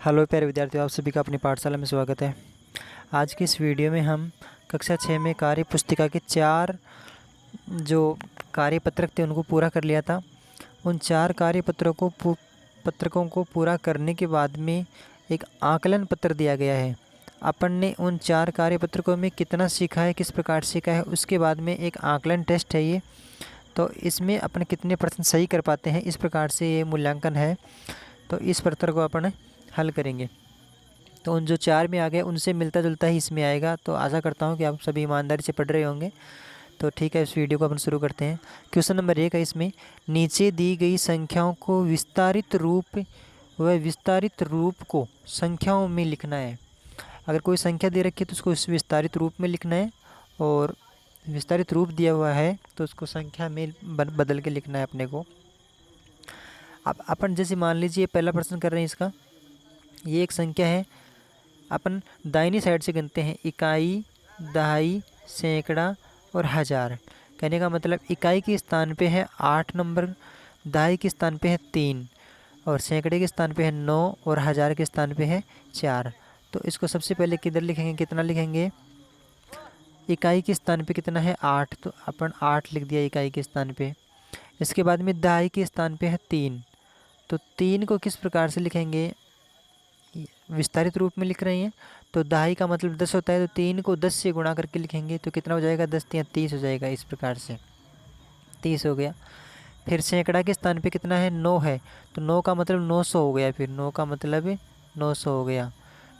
Hello प्यारे विद्यार्थियों, आप सभी का अपनी पाठशाला में स्वागत है। आज की इस वीडियो में हम कक्षा 6 में कार्य पुस्तिका के 4 जो कार्यपत्रक थे उनको पूरा कर लिया था। उन 4 पत्रकों को पूरा करने के बाद में एक आकलन पत्र दिया गया है। अपन ने उन 4 कार्यपत्रकों में कितना सीखा है, किस प्रकार सीखा है, उसके बाद में एक आकलन टेस्ट है ये। तो इसमें अपन कितने % सही कर पाते हैं, इस प्रकार से ये मूल्यांकन है। तो इस पत्र को अपन हल करेंगे। तो उन जो 4 में आ गए उनसे मिलता जुलता ही इसमें आएगा। तो आशा करता हूँ कि आप सभी ईमानदारी से पढ़ रहे होंगे। तो ठीक है, इस वीडियो को अपन शुरू करते हैं। क्वेश्चन नंबर 1 है इसमें, नीचे दी गई संख्याओं को विस्तारित रूप को संख्याओं में लिखना है। अगर कोई संख्या दे रखी है तो उसको इस विस्तारित रूप में लिखना है, और विस्तारित रूप दिया हुआ है तो उसको संख्या में बदल के लिखना है अपने को। अब अपन जैसे मान लीजिए पहला प्रश्न कर रहे हैं इसका, ये एक संख्या है। अपन दाहिनी साइड से गिनते हैं, इकाई, दहाई, सैकड़ा और हज़ार। कहने का मतलब इकाई के स्थान पे है 8 नंबर, दहाई के स्थान पे है 3, और सैकड़े के स्थान पे है 9, और हज़ार के स्थान पे है 4। तो इसको सबसे पहले किधर लिखेंगे, कितना लिखेंगे? इकाई के स्थान पे कितना है 8, तो अपन 8 लिख दिया इकाई के स्थान पे। इसके बाद में दहाई के स्थान पे है 3, तो 3 को किस प्रकार से लिखेंगे? विस्तारित रूप में लिख रहे हैं, तो दहाई का मतलब 10 होता है, तो 3 को 10 से गुणा करके लिखेंगे तो कितना हो जाएगा? 10 या 30 हो जाएगा। इस प्रकार से 30 हो गया। फिर सैकड़ा के स्थान पे कितना है? 9 है, तो 9 का मतलब 900 हो गया। फिर 9 का मतलब 900 हो गया।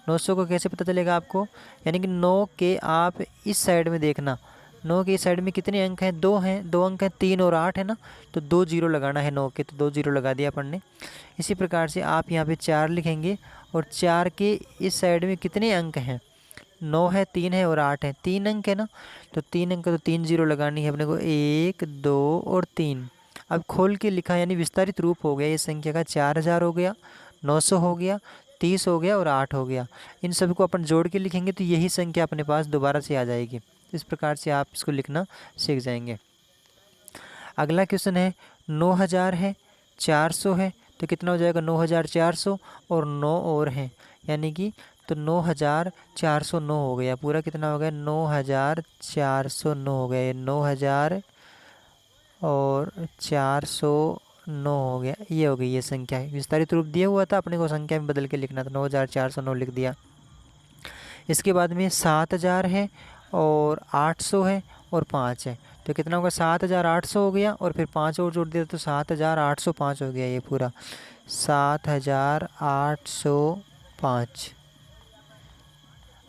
900 को कैसे पता चलेगा आपको? यानी कि 9 के आप इस साइड में देखना, 9 के इस साइड में कितने अंक हैं? 2 हैं, 2 अंक हैं, 3 और 8 है ना, तो 2 जीरो लगाना है 9 के, तो 2 जीरो लगा दिया अपन ने। इसी प्रकार से आप यहाँ पे 4 लिखेंगे, और 4 के इस साइड में कितने अंक हैं? 9 है, 3 है और 8 है, 3 अंक है ना, तो 3 अंक, तो 3 जीरो लगानी है अपने को, 1 2 और 3। अब खोल के लिखा, यानी विस्तारित रूप हो गया ये संख्या का। 4000 हो गया, 900 हो गया, 30 हो गया और 8 हो गया। इन सभी को अपन जोड़ के लिखेंगे तो यही संख्या अपने पास दोबारा से आ जाएगी। इस प्रकार से आप इसको लिखना सीख जाएंगे। अगला क्वेश्चन है, 9000 है, 400 है, तो कितना हो जाएगा? 9400 और 9 और हैं, यानी कि तो 9409 हो गया। पूरा कितना हो गया? 9409 हो गया। ये 9000 और 409 हो गया। ये हो गई ये संख्या है। विस्तारित रूप दिया हुआ था, अपने को संख्या में बदल के लिखना था, 9409 लिख दिया। इसके बाद में 7000 है और 800 है और 5 है, तो कितना होगा? 7800 हो गया, और फिर 5 और जोड़ दिया तो 7805 हो गया। ये पूरा 7805।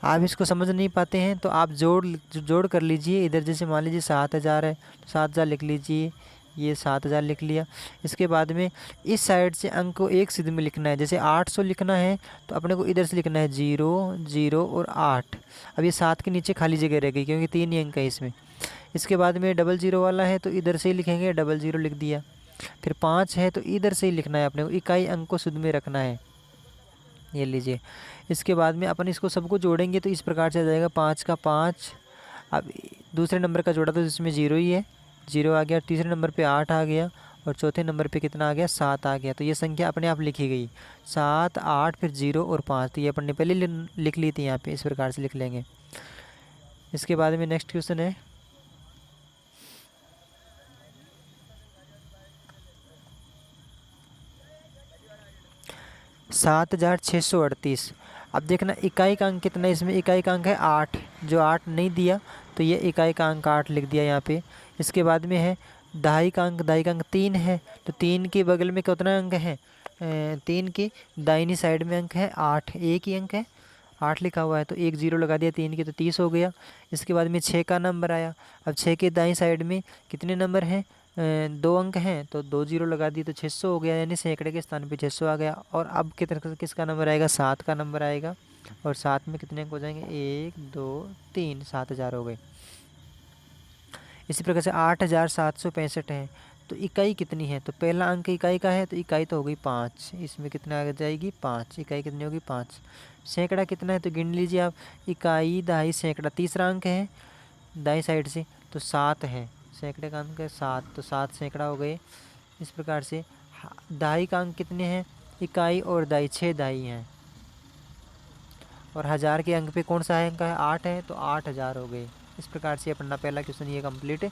आप इसको समझ नहीं पाते हैं तो आप जोड़ कर लीजिए। इधर जैसे मान लीजिए 7000 है तो 7000 लिख लीजिए, ये 7000 लिख लिया। इसके बाद में इस साइड से अंक को एक सिद्ध में लिखना है। जैसे 800 लिखना है तो अपने को इधर से लिखना है 0 0 और 8। अब ये 7 के नीचे खाली जगह रह गई क्योंकि 3 ही अंक है इसमें। इसके बाद में 00 वाला है तो इधर से ही लिखेंगे, 00 लिख दिया। फिर 5 है तो इधर से ही लिखना है अपने को, इकाई अंक को शुद्ध में रखना है। ये लीजिए। इसके बाद में अपन इसको सबको जोड़ेंगे तो इस प्रकार से आ जाएगा, 5 का 5। अब दूसरे नंबर का जोड़ा तो इसमें 0 ही है, 0 आ गया। तीसरे नंबर पे 8 आ गया, और चौथे नंबर पे कितना आ गया? 7 आ गया। तो ये संख्या अपने आप लिखी गई, 7 8 फिर 0 और 5। तो ये अपन ने पहले लिख ली थी, यहाँ पे इस प्रकार से लिख लेंगे। इसके बाद में नेक्स्ट क्वेश्चन है, सात 7638। अब देखना इकाई का अंक कितना है इसमें? इकाई का अंक है 8, जो 8 नहीं दिया तो ये इकाई का अंक 8 लिख दिया यहाँ पे। इसके बाद में है दहाई का अंक 3 है, तो 3 के बगल में कितना अंक है? 3 की दाहिनी साइड में अंक है 8, एक ही अंक है 8 लिखा हुआ है, तो 1 0 लगा दिया 3 की, तो 30 हो गया। इसके बाद में 6 का नंबर आया। अब 6 के दाईं साइड में कितने नंबर हैं? 2 अंक हैं, तो 2 0 लगा दिए तो 600 हो गया, यानी सैकड़े के स्थान पे 600 आ गया। और अब किसका नंबर आएगा? 7 का नंबर आएगा, और 7 में कितने अंक हो जाएंगे? 1 2 3, 7000 हो गए। इसी प्रकार से 8765 है, तो इकाई कितनी है? तो पहला अंक इकाई का है तो इकाई तो हो गई 5, इसमें कितना आ जाएगी? 5। इकाई कितनी होगी? 5। सैकड़ा कितना है तो गिन लीजिए आप, इकाई दहाई सैकड़ा, तीसरा अंक है दाई साइड से, तो 7 है। सैकड़े का अंक है 7, तो 7 सैकड़ा हो गए। इस प्रकार से दहाई का अंक कितने हैं? इकाई और दाई 6 दाई हैं, और हज़ार के अंक पे कौन सा अंक है, 8 है, तो 8000 हो गए। इस प्रकार से अपना पहला क्वेश्चन ये कंप्लीट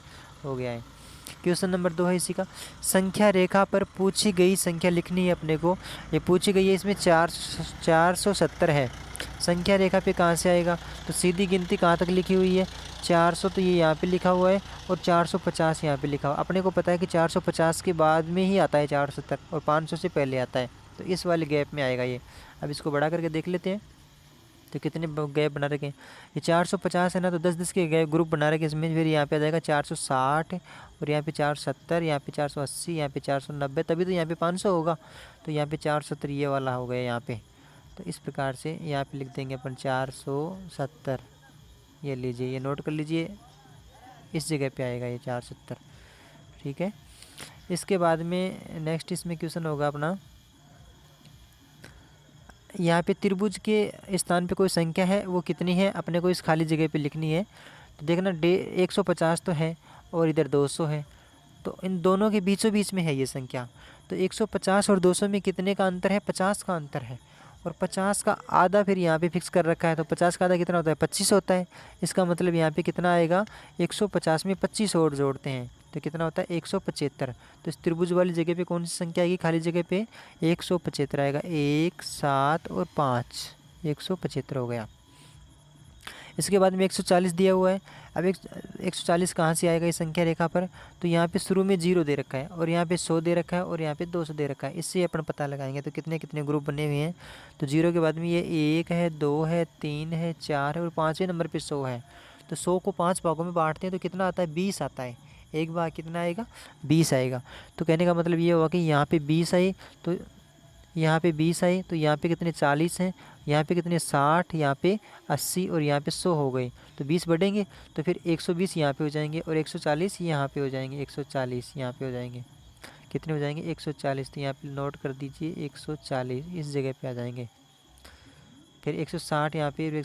हो गया है। क्वेश्चन नंबर 2 है इसी का, संख्या रेखा पर पूछी गई संख्या लिखनी है अपने को। ये पूछी गई है, इसमें 470 है। संख्या रेखा पे कहाँ से आएगा, तो सीधी गिनती कहाँ तक लिखी हुई है, 400 तो ये यहाँ पे लिखा हुआ है और 450 यहाँ पे लिखा हुआ। अपने को पता है कि 450 के बाद में ही आता है 470 और 500 से पहले आता है, तो इस वाले गैप में आएगा ये। अब इसको बड़ा करके देख लेते हैं तो कितने गैप बना रखे हैं। ये 450 है ना, तो 10-10 के गैप ग्रुप बना रखे इसमें। फिर यहाँ पे आ जाएगा 460 और यहाँ पे 470, यहाँ पे 480, यहाँ पे 490, तभी तो यहाँ पे 500 होगा। तो यहाँ पे 470 ये वाला हो गया यहाँ पे। तो इस प्रकार से यहाँ पे लिख देंगे अपन 470। ये लीजिए, ये नोट कर लीजिए, इस जगह पे आएगा ये 470। ठीक है। इसके बाद में नेक्स्ट इसमें क्वेश्चन होगा अपना, यहाँ पे त्रिभुज के स्थान पे कोई संख्या है, वो कितनी है अपने को इस खाली जगह पे लिखनी है। तो देखना 150 तो है और इधर 200 है, तो इन दोनों के बीचों बीच में है ये संख्या। तो 150 और 200 में कितने का अंतर है, 50 का अंतर है। और 50 का आधा फिर यहाँ पे फिक्स कर रखा है, तो 50 का आधा कितना होता है, 25 होता है। इसका मतलब यहाँ पे कितना आएगा, 150 में 25 और जोड़ते हैं तो कितना होता है, 175। तो इस त्रिभुज वाली जगह पे कौन सी संख्या आएगी खाली जगह पे, 175 आएगा। 1, 7 और 5, 175 हो गया। इसके बाद में 140 दिया हुआ है। अब 140 कहाँ से आएगा इस संख्या रेखा पर, तो यहाँ पे शुरू में 0 दे रखा है और यहाँ पे 100 दे रखा है और यहाँ पे 200 दे रखा है। इससे अपन पता लगाएंगे तो कितने कितने ग्रुप बने हुए हैं। तो 0 के बाद में ये 1 है, 2 है, 3 है, 4 है और 5वें नंबर पे 100 है। तो 100 को 5 भागों में बांटते हैं तो कितना आता है, 20 आता है। एक भाग कितना आएगा, 20 आएगा। तो कहने का मतलब ये हुआ कि यहाँ पे 20 आई, तो यहाँ पे 20 आई, तो यहाँ पे कितने 40 हैं, यहाँ पे कितने 60, यहाँ पे 80 और यहाँ पे 100 हो गए। तो 20 बढ़ेंगे तो फिर 120 यहाँ पे हो जाएंगे और 140 यहाँ पे हो जाएंगे, 140 यहाँ पे हो जाएंगे। कितने हो जाएंगे, 140। तो यहाँ पे नोट कर दीजिए 140 इस जगह पे आ जाएंगे। फिर 160 यहाँ पे,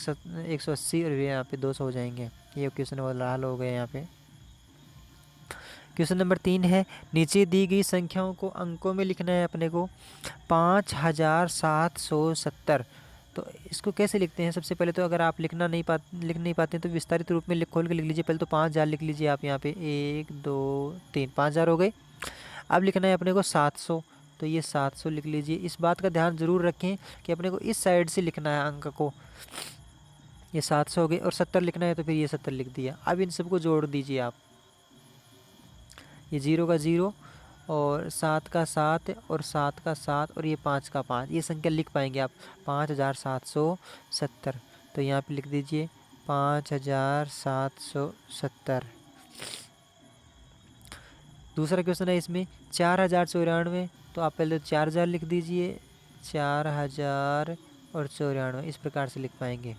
180 और यहाँ पे 200 हो जाएंगे। ये क्वेश्चन वाला हल हो गया यहाँ पे। क्वेश्चन नंबर 3 है, नीचे दी गई संख्याओं को अंकों में लिखना है अपने को। 5770। तो इसको कैसे लिखते हैं, सबसे पहले तो अगर आप लिख नहीं पाते हैं तो विस्तारित रूप में खोल के लिख लीजिए। पहले तो 5000 लिख लीजिए आप यहाँ पे, 1 2 3, 5000 हो गए। अब लिखना है अपने को 700, तो ये 700 लिख लीजिए। इस बात का ध्यान ज़रूर रखें कि अपने को इस साइड से लिखना है अंक को। ये 700 हो गए और 70 लिखना है तो फिर ये 70 लिख दिया। अब इन सबको जोड़ दीजिए आप, ये 0 का 0 और 7 का 7 और 7 का 7 और ये 5 का 5, ये संख्या लिख पाएंगे आप, 5770। तो यहाँ पे लिख दीजिए 5770। दूसरा क्वेश्चन है इसमें 4094। तो आप पहले 4000 लिख दीजिए, 4094 इस प्रकार से लिख पाएंगे।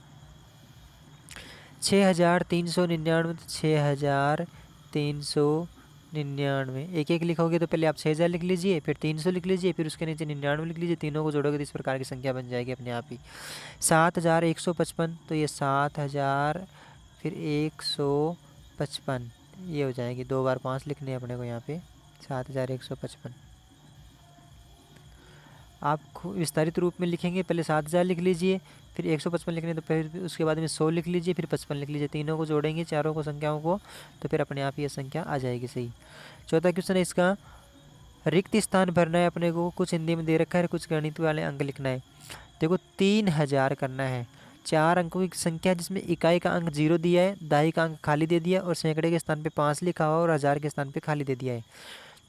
6399, तो 6399 एक एक लिखोगे तो पहले आप 6000 लिख लीजिए, फिर 300 लिख लीजिए, फिर उसके नीचे 99 लिख लीजिए। तीनों को जोड़ोगे तो इस प्रकार की संख्या बन जाएगी अपने आप ही। 7155, तो ये 7000 फिर 155 ये हो जाएगी। 2 बार 5 लिखने हैं अपने को यहाँ पे, 7155। आप विस्तारित रूप में लिखेंगे, पहले 7000 लिख लीजिए, फिर 155 लिखने, तो फिर उसके बाद में 100 लिख लीजिए, फिर 55 लिख लीजिए। तीनों को जोड़ेंगे, चारों को संख्याओं को, तो फिर अपने आप ये संख्या आ जाएगी सही। चौथा क्वेश्चन है इसका, रिक्त स्थान भरना है अपने को। कुछ हिंदी में दे रखा है, कुछ गणित वाले अंक लिखना है। देखो 3000 करना है, 4 अंकों की संख्या जिसमें इकाई का अंक 0 दिया है, दहाई का अंक खाली दे दिया और सैकड़े के स्थान पे 5 लिखा हुआ और हज़ार के स्थान पे खाली दे दिया है।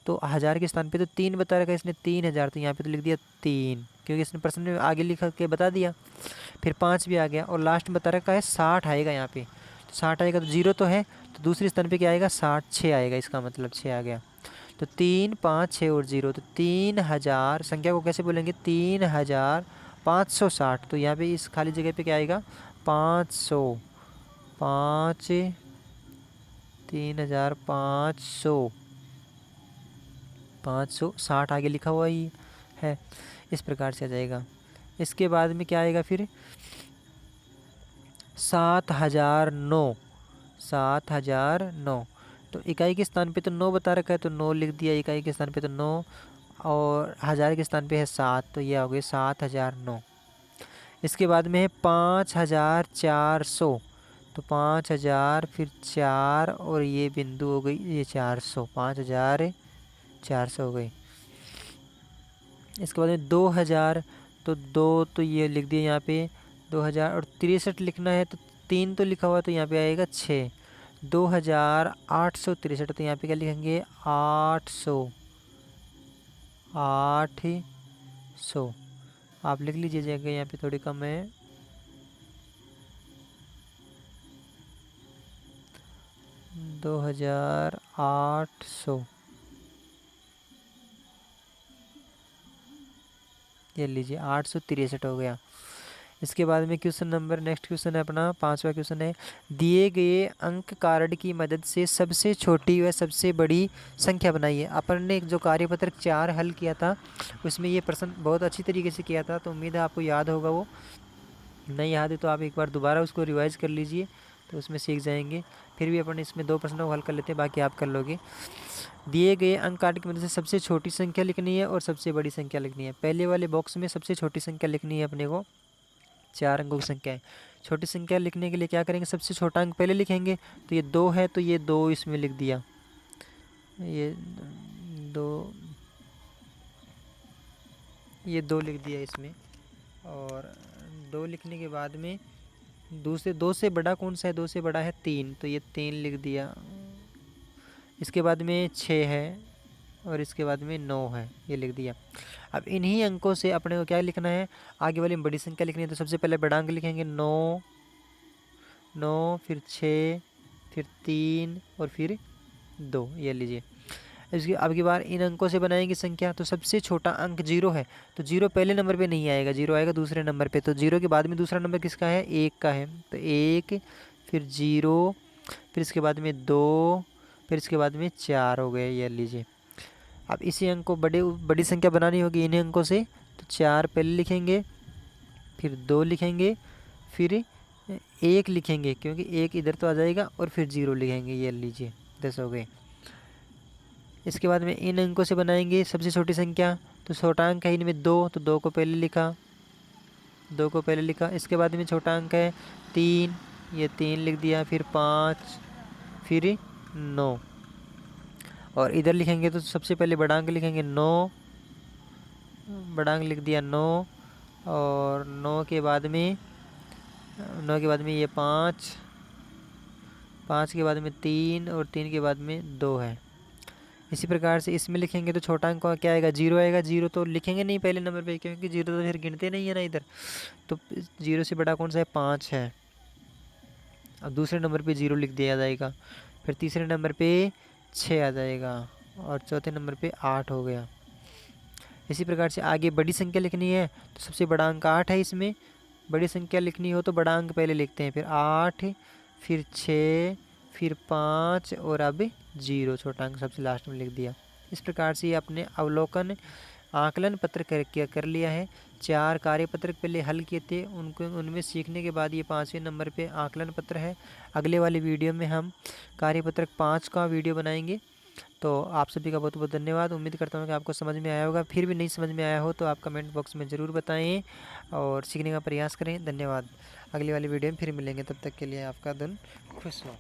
तो हज़ार के स्थान पे तो 3 बता रखा है इसने, 3000, तो यहाँ पे तो लिख दिया 3, क्योंकि इसने प्रश्न में आगे लिखा के बता दिया। फिर 5 भी आ गया और लास्ट में बता रखा है 60 आएगा यहाँ पे। तो 60 आएगा तो 0 तो है, तो दूसरे स्थान पे क्या आएगा, 60, 6 आएगा, इसका मतलब 6 आ गया। तो 3, 5, 6 और 0, तो 3000 संख्या को कैसे बोलेंगे, 3560। तो यहाँ पे इस खाली जगह पे क्या आएगा, 500, 3500, 560 आगे लिखा हुआ ही है, इस प्रकार से आ जाएगा। इसके बाद में क्या आएगा फिर, 7009, 7009। तो इकाई के स्थान पे तो 9 बता रखा है, तो 9 लिख दिया, इकाई के स्थान पे तो 9 और हज़ार के स्थान पे है 7, तो ये हो गए 7009। इसके बाद में है 5400, तो 5000 फिर 4 और ये बिंदु हो गई ये 400, 5400 हो गई। इसके बाद में 2000, तो 2 तो ये लिख दिया यहाँ पे 2000, और 63 लिखना है तो 3 तो लिखा हुआ, तो यहाँ पे आएगा 6, 2863, तो यहाँ पे क्या लिखेंगे 800, आप लिख लीजिए जगह यहाँ पे थोड़ी कम है। 2800, ये लीजिए 863 हो गया। इसके बाद में क्वेश्चन नंबर, नेक्स्ट क्वेश्चन है अपना 5वां क्वेश्चन है, दिए गए अंक कार्ड की मदद से सबसे छोटी व सबसे बड़ी संख्या बनाइए। अपन ने जो कार्यपत्र 4 हल किया था उसमें ये प्रश्न बहुत अच्छी तरीके से किया था, तो उम्मीद है आपको याद होगा। वो नहीं याद है तो आप एक बार दोबारा उसको रिवाइज कर लीजिए, तो उसमें सीख जाएंगे। फिर भी अपन इसमें 2 प्रश्नों को हल कर लेते हैं, बाकी आप कर लोगे। दिए गए अंक कार्ड की मदद से सबसे छोटी संख्या लिखनी है और सबसे बड़ी संख्या लिखनी है। पहले वाले बॉक्स में सबसे छोटी संख्या लिखनी है अपने को, 4 अंकों की संख्या है। छोटी संख्या लिखने के लिए क्या करेंगे, सबसे छोटा अंक पहले लिखेंगे, तो ये 2 है तो ये 2 इसमें लिख दिया, ये 2 लिख दिया इसमें। और 2 लिखने के बाद में दूसरे 2 से बड़ा कौन सा है, 2 से बड़ा है 3, तो ये 3 लिख दिया। इसके बाद में 6 है और इसके बाद में 9 है, ये लिख दिया। अब इन्हीं अंकों से अपने को क्या लिखना है, आगे वाली में बड़ी संख्या लिखनी है, तो सबसे पहले बड़ा अंक लिखेंगे 9, फिर 6, फिर 3 और फिर 2, ये लीजिए। इसकी अब की बार इन अंकों से बनाएंगे संख्या, तो सबसे छोटा अंक 0 है, तो 0 पहले नंबर पे नहीं आएगा, 0 आएगा दूसरे नंबर पे, तो 0 के बाद में दूसरा नंबर किसका है, 1 का है, तो 1 फिर 0 फिर इसके बाद में 2 फिर इसके बाद में 4 हो गए, ये लीजिए। अब इसी अंक को बड़ी संख्या बनानी होगी इन्हीं अंकों से, तो 4 पहले लिखेंगे, फिर 2 लिखेंगे, फिर 1 लिखेंगे क्योंकि 1 इधर तो आ जाएगा, और फिर 0 लिखेंगे, ये लीजिए 10 हो गए। इसके बाद में इन अंकों से बनाएंगे सबसे छोटी संख्या, तो छोटा अंक है इनमें 2, तो 2 को पहले लिखा। इसके बाद में छोटा अंक है 3, ये 3 लिख दिया, फिर 5, फिर 9, और इधर लिखेंगे तो सबसे पहले बड़ा अंक लिखेंगे 9, बड़ा अंक लिख दिया 9, और 9 के बाद में ये 5 के बाद में 3 और 3 के बाद में 2 है। इसी प्रकार से इसमें लिखेंगे तो छोटा अंक क्या आएगा, 0 आएगा। 0 तो लिखेंगे नहीं पहले नंबर पे, क्योंकि 0 तो फिर गिनते नहीं है ना इधर, तो 0 से बड़ा कौन सा है, 5 है। अब दूसरे नंबर पे 0 लिख दिया जाएगा, फिर तीसरे नंबर पे 6 आ जाएगा, और चौथे नंबर पे 8 हो गया। इसी प्रकार से आगे बड़ी संख्या लिखनी है, तो सबसे बड़ा अंक 8 है। इसमें बड़ी संख्या लिखनी हो तो बड़ा अंक पहले लिखते हैं, फिर 8, फिर 6, फिर 5 और अब 0, छोटा अंक सबसे लास्ट में लिख दिया। इस प्रकार से ये अपने अवलोकन आकलन पत्र कर लिया है। 4 कार्यपत्र पहले हल किए थे, उनमें सीखने के बाद ये 5वें नंबर पे आकलन पत्र है। अगले वाले वीडियो में हम कार्यपत्र 5 का वीडियो बनाएंगे। तो आप सभी का बहुत बहुत धन्यवाद। उम्मीद करता हूँ कि आपको समझ में आया होगा। फिर भी नहीं समझ में आया हो तो आप कमेंट बॉक्स में ज़रूर बताएं और सीखने का प्रयास करें। धन्यवाद। अगली वाली वीडियो में फिर मिलेंगे, तब तक के लिए आपका दिन खुश हो।